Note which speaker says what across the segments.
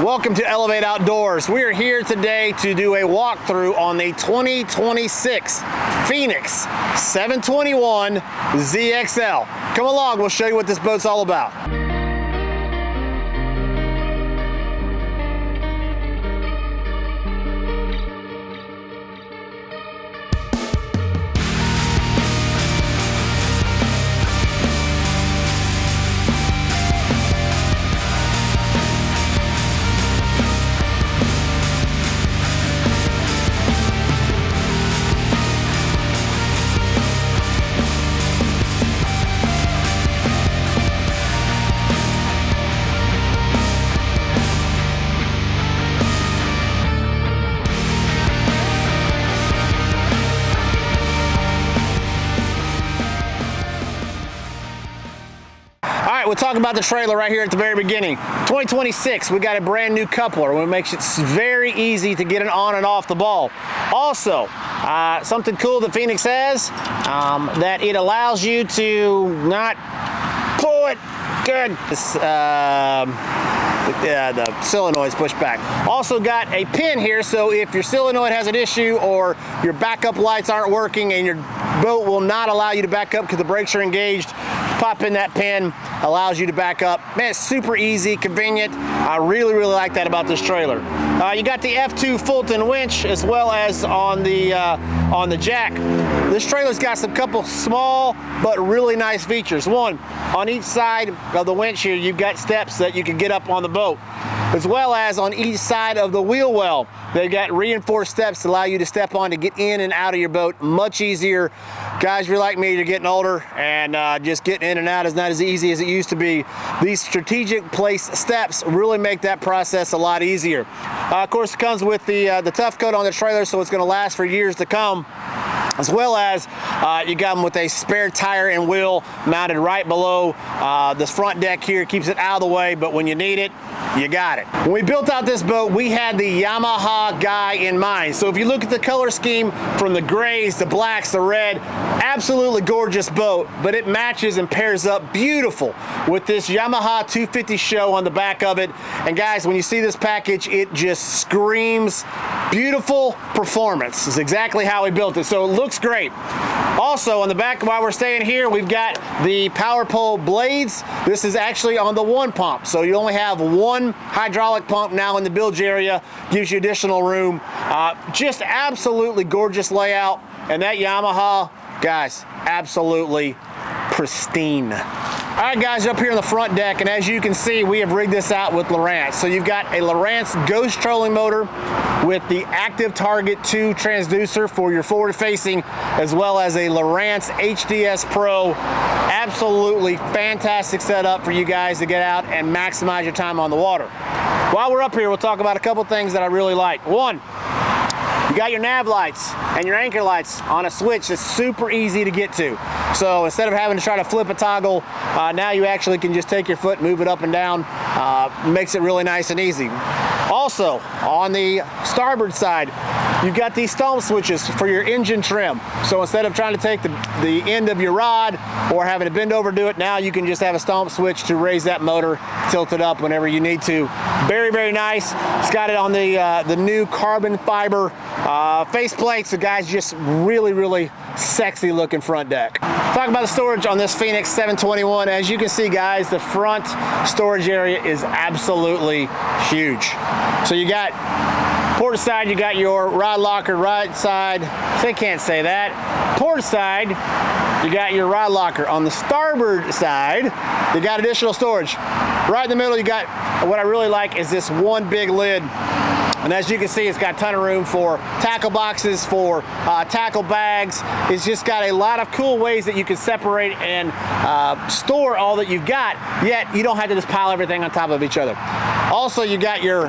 Speaker 1: Welcome to Elevate Outdoors. We are here today to do a walkthrough on the 2026 Phoenix 721 ZXL. Come along, we'll show you what this boat's all about. We'll talk about the trailer right here at the very beginning. 2026, we got a brand new coupler, which makes it very easy to get it on and off the ball. Also, something cool that Phoenix has, that it allows you to not pull it good. The solenoid's pushed back. Also got a pin here, so if your solenoid has an issue or your backup lights aren't working and your boat will not allow you to back up because the brakes are engaged, pop in that pin, allows you to back up. Man, it's super easy, convenient. I really like that about this trailer. You got the F2 Fulton winch as well as on the jack. This trailer's got some couple small but really nice features. One, on each side of the winch here, you've got steps that you can get up on the boat, as well as on each side of the wheel well. They've got reinforced steps to allow you to step on to get in and out of your boat much easier. Guys, if you're like me, you're getting older, and just getting in and out is not as easy as it used to be. These strategic placed steps really make that process a lot easier. Of course, it comes with the tough coat on the trailer, so it's going to last for years to come. As well as you got them with a spare tire and wheel mounted right below this front deck here. Keeps it out of the way, but when you need it, you got it. When we built out this boat, we had the Yamaha guy in mind. So if you look at the color scheme from the grays, the blacks, the red, absolutely gorgeous boat, but it matches and pairs up beautiful with this Yamaha 250 show on the back of it. And guys, when you see this package, it just screams beautiful performance. Is exactly how we built it. So it looks great. Also on the back, while we're staying here, we've got the power pole blades. This is actually on the one pump, so you only have one hydraulic pump now in the bilge area. Gives you additional room. Just absolutely gorgeous layout, and that Yamaha, guys, absolutely pristine. All right, guys, up here on the front deck, and as you can see, we have rigged this out with Lowrance. So you've got a Lowrance Ghost trolling motor with the Active Target 2 transducer for your forward-facing, as well as a Lowrance HDS Pro. Absolutely fantastic setup for you guys to get out and maximize your time on the water. While we're up here, we'll talk about a couple things that I really like. One, you got your nav lights and your anchor lights on a switch that's super easy to get to. So instead of having to try to flip a toggle, now you actually can just take your foot, move it up and down. Makes it really nice and easy. Also, on the starboard side, you've got these stomp switches for your engine trim. So instead of trying to take the end of your rod or having to bend over to do it, now you can just have a stomp switch to raise that motor, tilt it up whenever you need to. Very nice. It's got it on the new carbon fiber faceplate. So guys, just really sexy looking front deck. Talk about the storage on this Phoenix 721. As you can see, guys, the front storage area is absolutely huge. So you got port side, you got your rod locker. Right side, they can't say that. Port side, you got your rod locker. On the starboard side, you got additional storage. Right in the middle, you got, what I really like is this one big lid. And as you can see, it's got a ton of room for tackle boxes, for tackle bags. It's just got a lot of cool ways that you can separate and store all that you've got, yet you don't have to just pile everything on top of each other. Also, you got your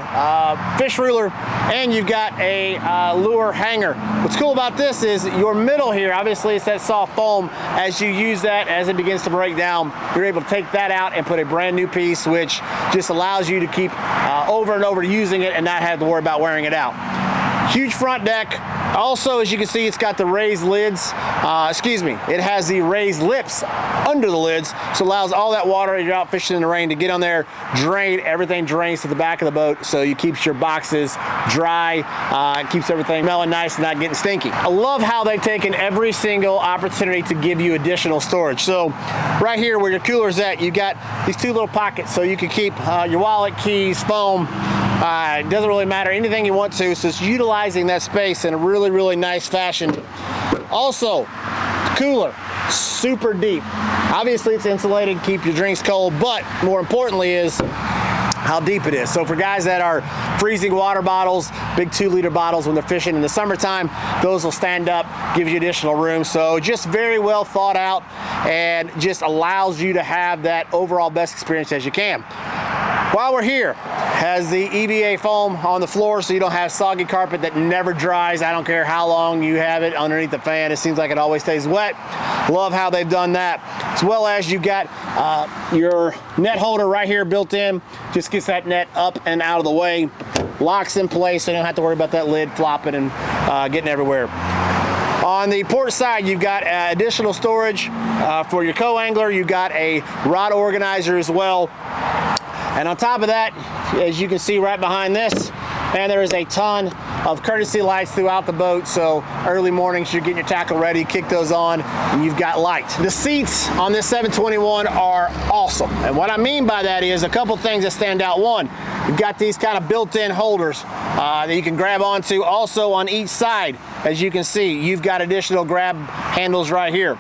Speaker 1: fish ruler, and you've got a lure hanger. What's cool about this is your middle here, obviously it's that soft foam. As you use that, as it begins to break down, you're able to take that out and put a brand new piece, which just allows you to keep over and over using it and not have to worry about wearing it out. Huge front deck. Also, as you can see, it's got the raised lids. It has the raised lips under the lids, so it allows all that water as you're out fishing in the rain to get on there, drain. Everything drains to the back of the boat, so you keeps your boxes dry. It keeps everything smelling nice and not getting stinky. I love how they've taken every single opportunity to give you additional storage. So right here where your cooler's at, you got these two little pockets, so you can keep your wallet, keys, phone. It doesn't really matter, anything you want to, so it's utilizing that space in a really, really nice fashion. Also, the cooler, super deep. Obviously it's insulated, keep your drinks cold, but more importantly is how deep it is. So for guys that are freezing water bottles, big 2-liter bottles when they're fishing in the summertime, those will stand up, gives you additional room. So just very well thought out and just allows you to have that overall best experience as you can. While we're here, has the EVA foam on the floor so you don't have soggy carpet that never dries. I don't care how long you have it underneath the fan, it seems like it always stays wet. Love how they've done that. As well as you got your net holder right here built in, just gets that net up and out of the way, locks in place so you don't have to worry about that lid flopping and getting everywhere. On the port side, you've got additional storage for your co-angler. You've got a rod organizer as well. And on top of that, as you can see right behind this, and there is a ton of courtesy lights throughout the boat. So early mornings, you're getting your tackle ready, kick those on, and you've got light. The seats on this 721 are awesome. And what I mean by that is a couple things that stand out. One, you've got these kind of built-in holders that you can grab onto. Also on each side, as you can see, you've got additional grab handles right here.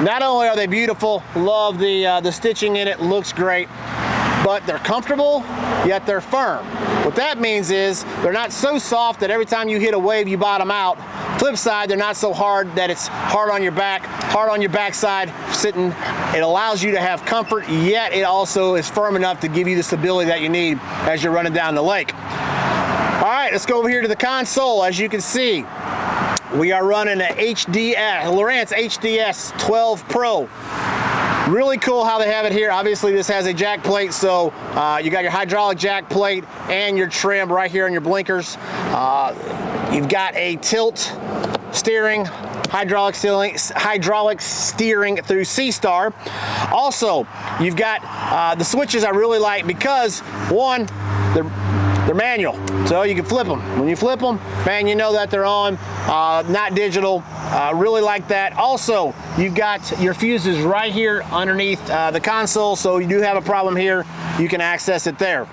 Speaker 1: Not only are they beautiful, love the stitching in it, looks great, but they're comfortable, yet they're firm. What that means is they're not so soft that every time you hit a wave, you bottom out. Flip side, they're not so hard that it's hard on your backside sitting. It allows you to have comfort, yet it also is firm enough to give you the stability that you need as you're running down the lake. All right, let's go over here to the console. As you can see, we are running a Lowrance HDS 12 Pro. Really cool how they have it here. Obviously this has a jack plate, so you got your hydraulic jack plate and your trim right here on your blinkers. You've got a tilt steering, hydraulic steering through C-Star. Also, you've got the switches I really like because one, they're manual, so you can flip them. When you flip them, man, you know that they're on, not digital. Really like that. Also, you've got your fuses right here underneath the console, so you do have a problem here, you can access it there.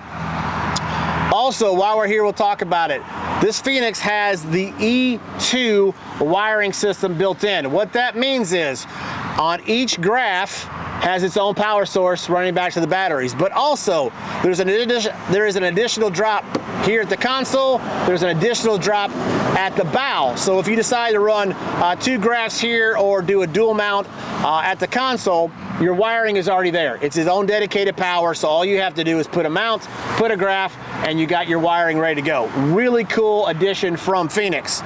Speaker 1: Also, while we're here, we'll talk about it. This Phoenix has the E2 wiring system built in. What that means is, on each graph, has its own power source running back to the batteries, but also there is an additional drop here at the console. There's an additional drop at the bow. So if you decide to run 2 graphs here or do a dual mount at the console, your wiring is already there. It's its own dedicated power, so all you have to do is put a mount, put a graph, and you got your wiring ready to go. Really cool addition from Phoenix.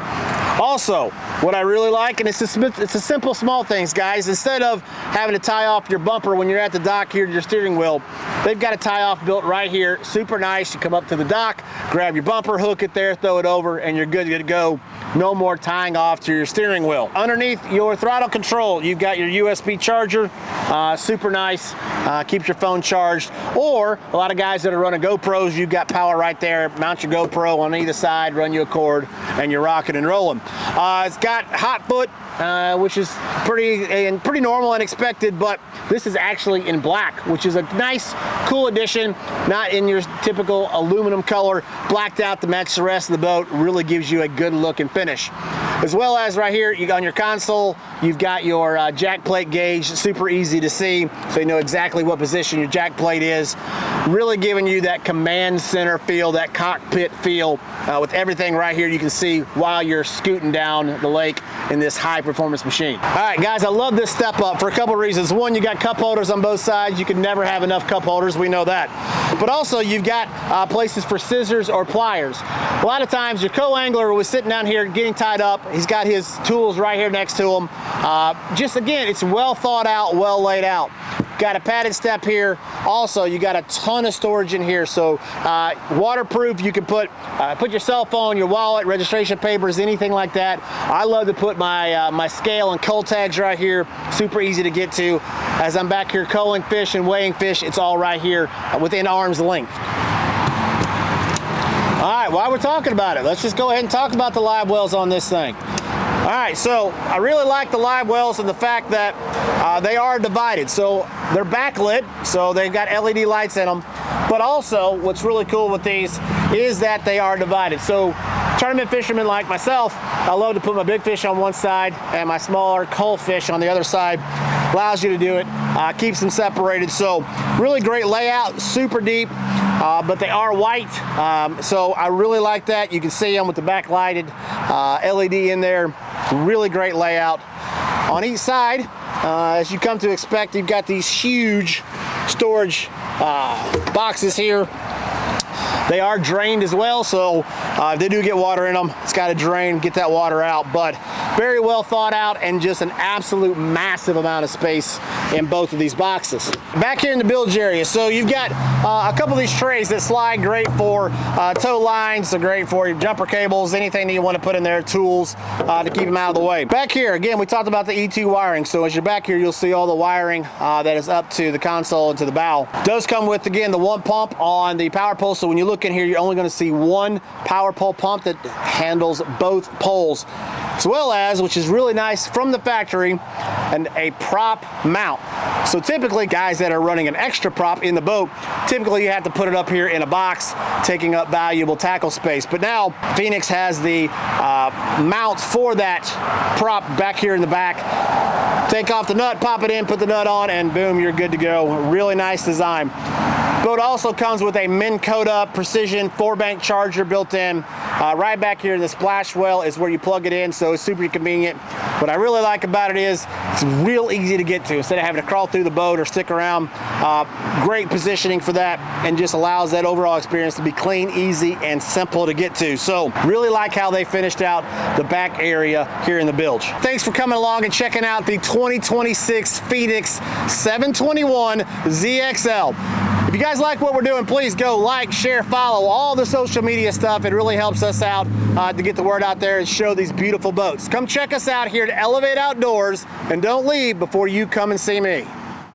Speaker 1: Also, what I really like, and it's a simple small things, guys. Instead of having to tie off your bumper when you're at the dock here to your steering wheel, they've got a tie off built right here. Super nice. You come up to the dock, grab your bumper, hook it there, throw it over, and you're good to go. No more tying off to your steering wheel. Underneath your throttle control, you've got your USB charger. Super nice. Keeps your phone charged. Or a lot of guys that are running GoPros, you've got power right there. Mount your GoPro on either side, run you a cord, and you're rocking and rolling. It's got hot foot, which is pretty normal and expected, but this is actually in black, which is a nice, cool addition. Not in your typical aluminum color, blacked out to match the rest of the boat. Really gives you a good look and finish. As well as right here, on your console, you've got your jack plate gauge, super easy to see, so you know exactly what position your jack plate is. Really giving you that command center feel, that cockpit feel, with everything right here you can see while you're scooting down the lake in this high performance machine. All right, guys, I love this step up for a couple reasons. One, you got cup holders on both sides. You can never have enough cup holders, we know that. But also, you've got places for scissors or pliers. A lot of times, your co-angler was sitting down here getting tied up. He's got his tools right here next to him. Just again, it's well thought out, well laid out. Got a padded step here. Also, you got a ton of storage in here. So waterproof, you can put your cell phone, your wallet, registration papers, anything like that. I love to put my my scale and cull tags right here. Super easy to get to. As I'm back here culling fish and weighing fish, it's all right here within arm's length. All right, while we're talking about it, let's just go ahead and talk about the Livewells on this thing. All right, so I really like the Livewells and the fact that they are divided. So they're backlit, so they've got LED lights in them. But also, what's really cool with these is that they are divided. So tournament fishermen like myself, I love to put my big fish on one side and my smaller cull fish on the other side. Allows you to do it, keeps them separated. So really great layout, super deep, but they are white. So I really like that. You can see them with the backlighted LED in there. Really great layout. On each side, as you come to expect, you've got these huge storage boxes here. They are drained as well, so if they do get water in them, it's got to drain, get that water out. But very well thought out and just an absolute massive amount of space in both of these boxes. Back here in the bilge area, so you've got a couple of these trays that slide, great for tow lines, they're great for your jumper cables, anything that you want to put in there, tools to keep them out of the way. Back here, again, we talked about the E2 wiring, so as you're back here, you'll see all the wiring that is up to the console and to the bow. It does come with, again, the one pump on the power pole, so when you look in here, you're only going to see one power pole pump that handles both poles, as well as, which is really nice from the factory, and a prop mount. So typically, guys that are running an extra prop in the boat, typically you have to put it up here in a box, taking up valuable tackle space. But now Phoenix has the mount for that prop back here in the back. Take off the nut, pop it in, put the nut on, and boom, you're good to go. Really nice design. Boat also comes with a Minn Kota Precision 4-bank charger built in. Right back here in the splash well is where you plug it in, so it's super convenient. What I really like about it is it's real easy to get to instead of having to crawl through the boat or stick around. Great positioning for that, and just allows that overall experience to be clean, easy, and simple to get to. So really like how they finished out the back area here in the bilge. Thanks for coming along and checking out the 2026 Phoenix 721 ZXL. If you guys like what we're doing, please go like, share, follow all the social media stuff. It really helps us out to get the word out there and show these beautiful boats. Come check us out here at Elevate Outdoors, and don't leave before you come and see me.